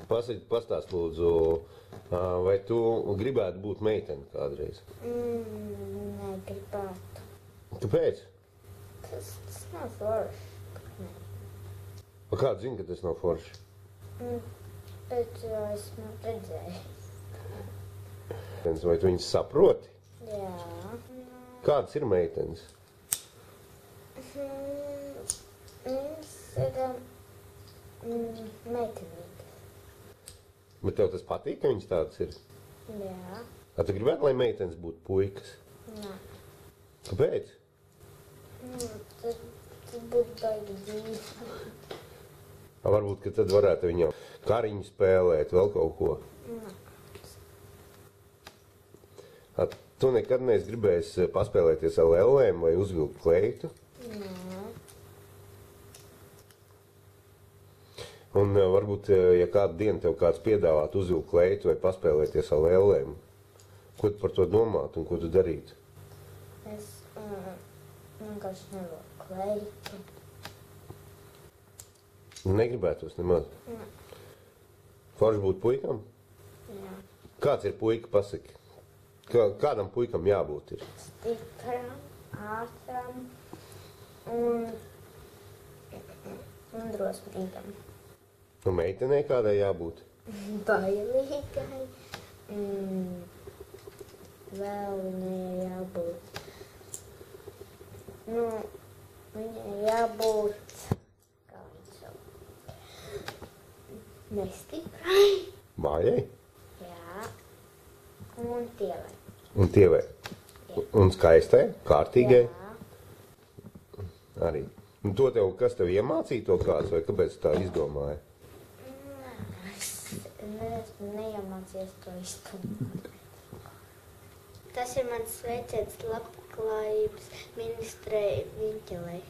pastāst lūdzu, vai tu gribētu būt meiteni kādreiz? Negribētu. Kāpēc? Tas nav forši. Kāds zina, ka tas nav forši? Bet esmu redzējis. Vai tu viņus saproti? Jā. Kādas ir meitenes? Viņas ir meitenīgas. Bet tev tas patīk, ka viņas tādas ir? Jā. Tu gribētu, lai meitenes būtu puikas? Nē. Kāpēc? Tas būtu baigi dzīvi. Varbūt, ka tad varētu viņam kariņu spēlēt, vēl kaut ko. Nē. Tu nekad neesi gribējis paspēlēties ar lellēm vai uzvilkt kleitu? Nē. Un varbūt, ja kādu dienu tev kāds piedāvātu uzvilkt kleitu vai paspēlēties ar lellēm, ko tu par to domātu un ko tu darītu? Es vienkārši nevaru kleitu. Negribētos nemaz? Nē. Forši būt puikam? Jā. Kāds ir puika, pasaki? Kādam puikam jābūt ir? Stipram, ātram un drosmīgam. Nu, meitenei kādai jābūt? Bailīgai. Vēl viņai jābūt. Viņai jābūt, kā viņa sauc, nestiprai. Vājai? Jā. Un tievai. Un tievai? Un skaistai? Kārtīgai? Jā. Arī. Un to tev, kas tev iemācīja to kāds, vai kāpēc tā izdomāja? Es neesmu neiemācījies to izdomāt. Tas ir mans sveiciens labklājības ministrei Viņķelei.